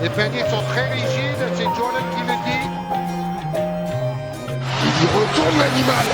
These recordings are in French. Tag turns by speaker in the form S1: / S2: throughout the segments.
S1: Les paniers sont très rigides, c'est Jordan qui le dit.
S2: Il retourne l'animal.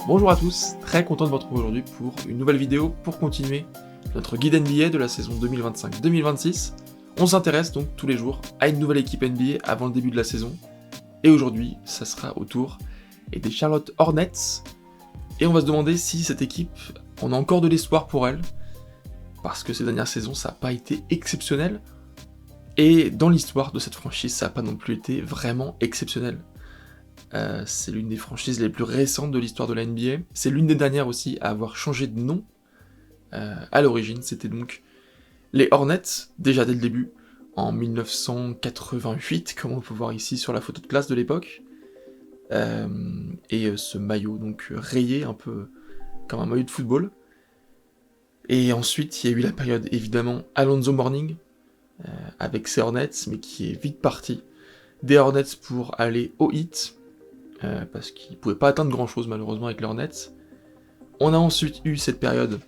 S3: Bonjour à tous, très content de vous retrouver aujourd'hui pour une nouvelle vidéo pour continuer notre guide NBA de la saison 2025-2026. On s'intéresse donc tous les jours à une nouvelle équipe NBA avant le début de la saison. Et aujourd'hui, ça sera au tour des Charlotte Hornets. Et on va se demander si cette équipe, on a encore de l'espoir pour elle. Parce que ces dernières saisons, ça n'a pas été exceptionnel. Et dans l'histoire de cette franchise, ça n'a pas non plus été vraiment exceptionnel. C'est l'une des franchises les plus récentes de l'histoire de la NBA. C'est l'une des dernières aussi à avoir changé de nom. À l'origine, c'était donc les Hornets, déjà dès le début, en 1988, comme on peut voir ici sur la photo de classe de l'époque. Et ce maillot donc rayé, un peu comme un maillot de football. Et ensuite, il y a eu la période évidemment Alonzo Mourning, avec ses Hornets, mais qui est vite parti des Hornets pour aller au Heat. Parce qu'ils ne pouvaient pas atteindre grand chose malheureusement avec les Hornets. On a ensuite eu cette période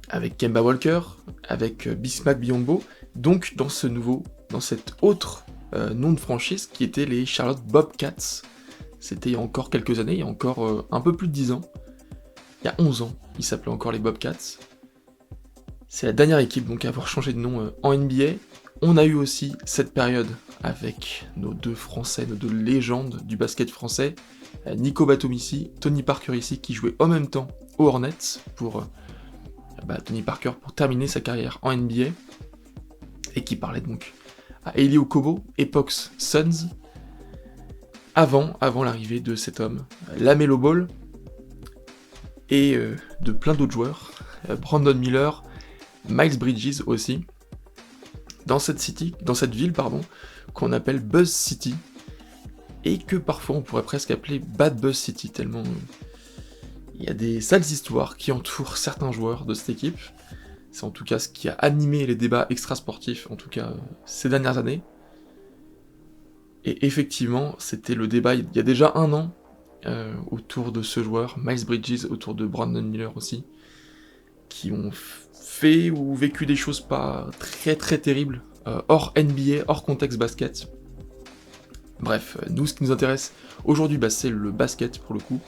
S3: avec Kemba Walker, avec Bismack Biyombo, donc dans cet autre nom de franchise qui était les Charlotte Bobcats. C'était il y a encore quelques années, il y a encore un peu plus de 10 ans. Il y a 11 ans, ils s'appelaient encore les Bobcats. C'est la dernière équipe donc à avoir changé de nom en NBA. On a eu aussi cette période avec nos deux Français, nos deux légendes du basket français, Nico Batum ici, Tony Parker ici, qui jouaient en même temps aux Hornets pour Tony Parker pour terminer sa carrière en NBA, et qui parlait donc à Eli Okobo, époque Suns, avant l'arrivée de cet homme, LaMelo Ball, et de plein d'autres joueurs, Brandon Miller, Miles Bridges aussi, dans cette ville, qu'on appelle Buzz City, et que parfois on pourrait presque appeler Bad Buzz City, tellement il y a des sales histoires qui entourent certains joueurs de cette équipe. C'est en tout cas ce qui a animé les débats extrasportifs, en tout cas ces dernières années. Et effectivement, c'était le débat il y a déjà un an, autour de ce joueur, Miles Bridges, autour de Brandon Miller aussi, qui ont fait ou vécu des choses pas très très terribles, hors NBA, hors contexte basket. Bref, nous ce qui nous intéresse aujourd'hui, c'est le basket pour le coup.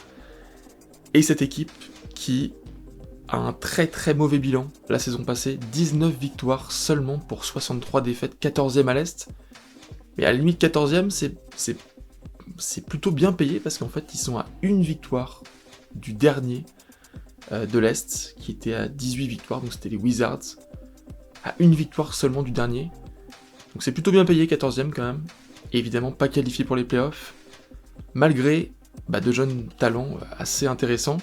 S3: Et cette équipe qui a un très très mauvais bilan la saison passée, 19 victoires seulement pour 63 défaites, 14e à l'Est. Mais à la limite 14e, c'est plutôt bien payé parce qu'en fait ils sont à une victoire du dernier de l'Est, qui était à 18 victoires, donc c'était les Wizards, à une victoire seulement du dernier. Donc c'est plutôt bien payé, 14e quand même, et évidemment pas qualifié pour les playoffs, malgré de jeunes talents assez intéressants,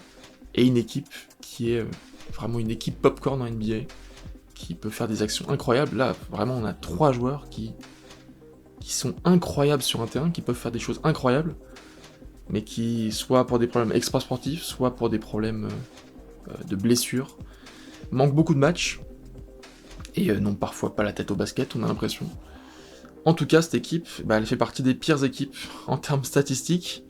S3: et une équipe qui est vraiment une équipe popcorn en NBA, qui peut faire des actions incroyables. Là, vraiment, on a 3 joueurs qui sont incroyables sur un terrain, qui peuvent faire des choses incroyables, mais qui, soit pour des problèmes extra-sportifs, soit pour des problèmes de blessures, manquent beaucoup de matchs, et n'ont parfois pas la tête au basket, on a l'impression. En tout cas, cette équipe, elle fait partie des pires équipes en termes statistiques.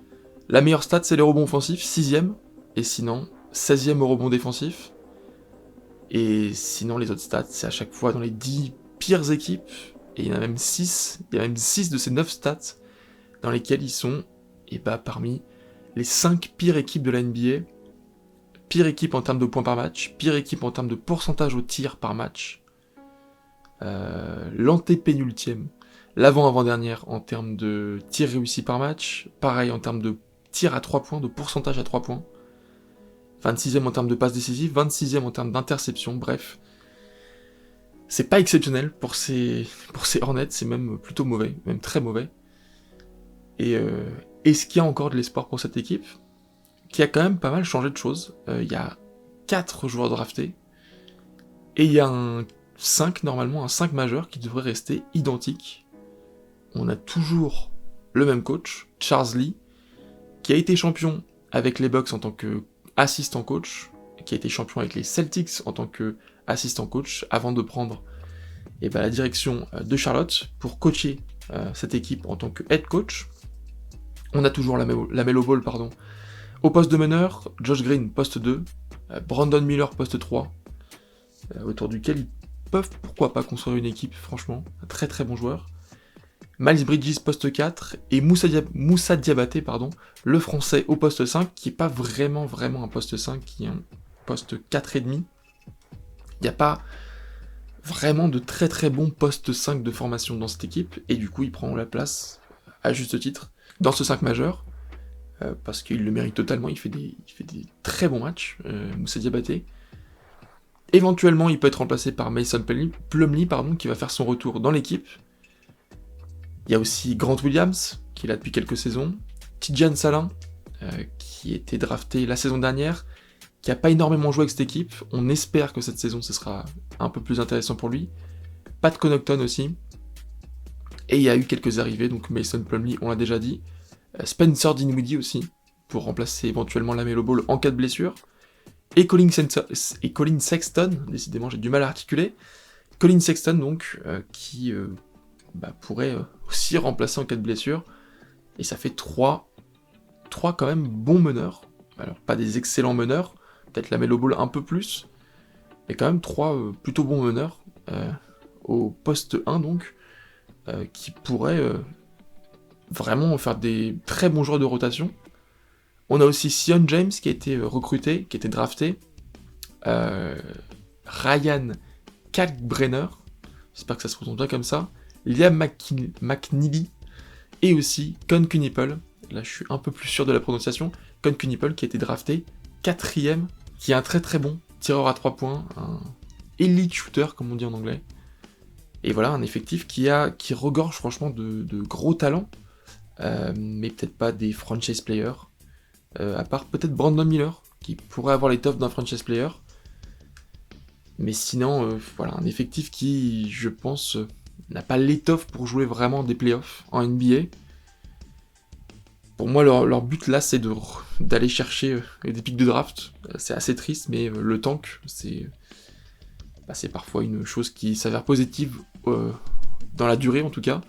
S3: La meilleure stat, c'est les rebonds offensifs, 6ème, et sinon, 16ème au rebond défensif. Et sinon, les autres stats, c'est à chaque fois dans les 10 pires équipes, et il y en a même 6, de ces 9 stats dans lesquelles ils sont parmi les 5 pires équipes de la NBA. Pire équipe en termes de points par match, pire équipe en termes de pourcentage au tir par match, l'antépénultième, l'avant-avant-dernière en termes de tirs réussis par match, pareil en termes de tirs à 3 points, de pourcentage à 3 points, 26e en termes de passes décisives, 26e en termes d'interception, bref. C'est pas exceptionnel pour ces Hornets, c'est même plutôt mauvais, même très mauvais. Et est-ce qu'il y a encore de l'espoir pour cette équipe qui a quand même pas mal changé de choses. Il y a 4 joueurs draftés, et il y a un 5 normalement, un 5 majeur qui devrait rester identique. On a toujours le même coach, Charles Lee, qui a été champion avec les Bucks en tant qu'assistant coach, qui a été champion avec les Celtics en tant qu'assistant coach, avant de prendre la direction de Charlotte pour coacher cette équipe en tant que head coach. On a toujours la Melo Ball, au poste de meneur, Josh Green poste 2, Brandon Miller poste 3, autour duquel ils peuvent pourquoi pas construire une équipe, franchement, un très très bon joueur. Miles Bridges poste 4 et Moussa Diabaté, le français au poste 5, qui n'est pas vraiment un poste 5, qui est un poste 4,5. Il n'y a pas vraiment de très très bons poste 5 de formation dans cette équipe, et du coup il prend la place, à juste titre, dans ce 5 majeur, parce qu'il le mérite totalement, il fait des très bons matchs, Moussa Diabaté. Éventuellement il peut être remplacé par Mason Plumlee, qui va faire son retour dans l'équipe. Il y a aussi Grant Williams, qui est là depuis quelques saisons, Tidjane Salin, qui était drafté la saison dernière, qui n'a pas énormément joué avec cette équipe. On espère que cette saison, ce sera un peu plus intéressant pour lui. Pat Connaughton aussi. Et il y a eu quelques arrivées, donc Mason Plumlee, on l'a déjà dit. Spencer Dinwiddie aussi, pour remplacer éventuellement la Melo Ball en cas de blessure. Et Colin Sexton, décidément j'ai du mal à articuler. Colin Sexton donc, qui pourrait aussi remplacer en cas de blessure. Et ça fait 3 quand même bons meneurs. Alors pas des excellents meneurs, peut-être la Melo Ball un peu plus, mais quand même 3 plutôt bons meneurs au poste 1 donc, qui pourraient vraiment faire des très bons joueurs de rotation. On a aussi Sion James qui a été recruté, qui a été drafté, Ryan Kalkbrenner, j'espère que ça se prononce bien comme ça, Liam McNeely, et aussi Con Kunipel, là je suis un peu plus sûr de la prononciation, Con Kunipel qui a été drafté 4ème, qui est un très très bon tireur à 3 points, un elite shooter comme on dit en anglais. Et voilà, un effectif qui regorge franchement de gros talents, mais peut-être pas des franchise players, à part peut-être Brandon Miller, qui pourrait avoir l'étoffe d'un franchise player. Mais sinon, voilà, un effectif qui, je pense, n'a pas l'étoffe pour jouer vraiment des playoffs en NBA. Pour moi, leur but là, c'est d'aller chercher des pics de draft. C'est assez triste, mais le tank, c'est parfois une chose qui s'avère positive dans la durée en tout cas.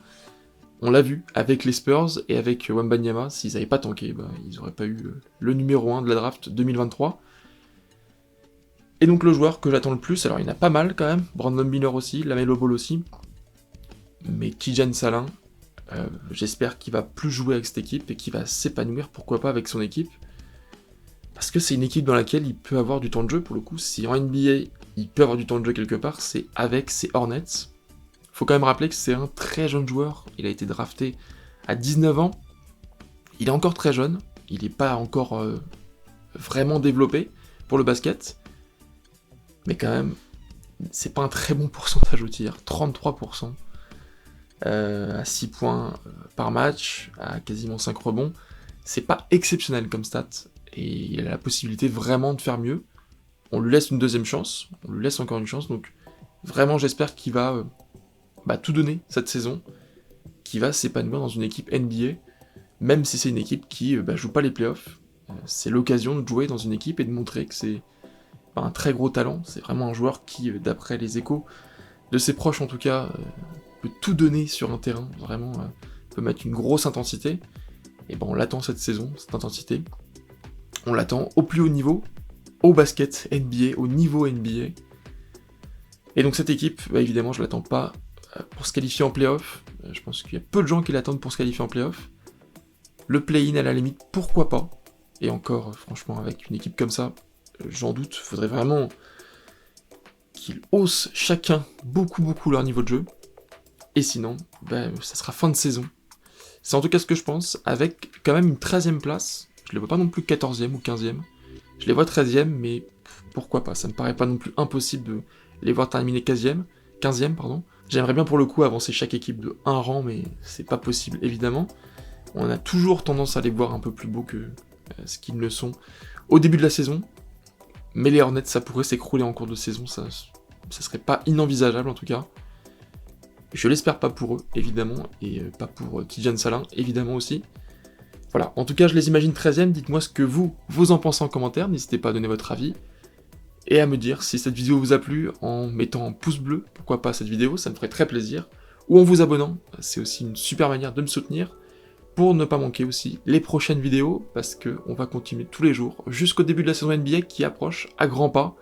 S3: On l'a vu avec les Spurs et avec Wembanyama, s'ils n'avaient pas tanké, ils n'auraient pas eu le numéro 1 de la draft 2023. Et donc le joueur que j'attends le plus, alors il y en a pas mal quand même, Brandon Miller aussi, LaMelo Ball aussi, mais Tidjane Salin, j'espère qu'il va plus jouer avec cette équipe et qu'il va s'épanouir, pourquoi pas avec son équipe, parce que c'est une équipe dans laquelle il peut avoir du temps de jeu, pour le coup, si en NBA il peut avoir du temps de jeu quelque part, c'est avec ses Hornets. Faut quand même rappeler que c'est un très jeune joueur, il a été drafté à 19 ans, il est encore très jeune, il n'est pas encore vraiment développé pour le basket, mais quand même, c'est pas un très bon pourcentage au tir, 33%, à 6 points par match, à quasiment 5 rebonds, c'est pas exceptionnel comme stat, et il a la possibilité vraiment de faire mieux. On lui laisse une deuxième chance, on lui laisse encore une chance, donc vraiment j'espère qu'il va tout donner cette saison, qu'il va s'épanouir dans une équipe NBA, même si c'est une équipe qui joue pas les playoffs. C'est l'occasion de jouer dans une équipe et de montrer que c'est un très gros talent, c'est vraiment un joueur qui, d'après les échos de ses proches en tout cas, peut tout donner sur un terrain, vraiment peut mettre une grosse intensité, et on l'attend cette saison, cette intensité, on l'attend au plus haut niveau, au basket NBA, au niveau NBA, et donc cette équipe, évidemment je l'attends pas pour se qualifier en play-off, je pense qu'il y a peu de gens qui l'attendent pour se qualifier en play-off, le play-in à la limite, pourquoi pas, et encore franchement avec une équipe comme ça, j'en doute, faudrait vraiment qu'ils haussent chacun beaucoup leur niveau de jeu, et sinon, ça sera fin de saison. C'est en tout cas ce que je pense, avec quand même une 13ème place, je les vois pas non plus 14ème ou 15ème, je les vois 13ème, mais pourquoi pas, ça me paraît pas non plus impossible de les voir terminer 15ème, 15e, pardon. J'aimerais bien pour le coup avancer chaque équipe de 1 rang, mais c'est pas possible évidemment. On a toujours tendance à les voir un peu plus beaux que ce qu'ils ne sont au début de la saison. Mais les Hornets, ça pourrait s'écrouler en cours de saison, ça serait pas inenvisageable en tout cas. Je l'espère pas pour eux, évidemment, et pas pour Tidjane Salin, évidemment aussi. Voilà, en tout cas, je les imagine 13e, dites-moi ce que vous en pensez en commentaire, n'hésitez pas à donner votre avis, et à me dire si cette vidéo vous a plu en mettant un pouce bleu, pourquoi pas cette vidéo, ça me ferait très plaisir, ou en vous abonnant, c'est aussi une super manière de me soutenir, pour ne pas manquer aussi les prochaines vidéos, parce qu'on va continuer tous les jours, jusqu'au début de la saison NBA qui approche à grands pas,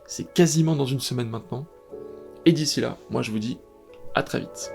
S3: c'est quasiment dans une semaine maintenant, et d'ici là, moi je vous dis à très vite.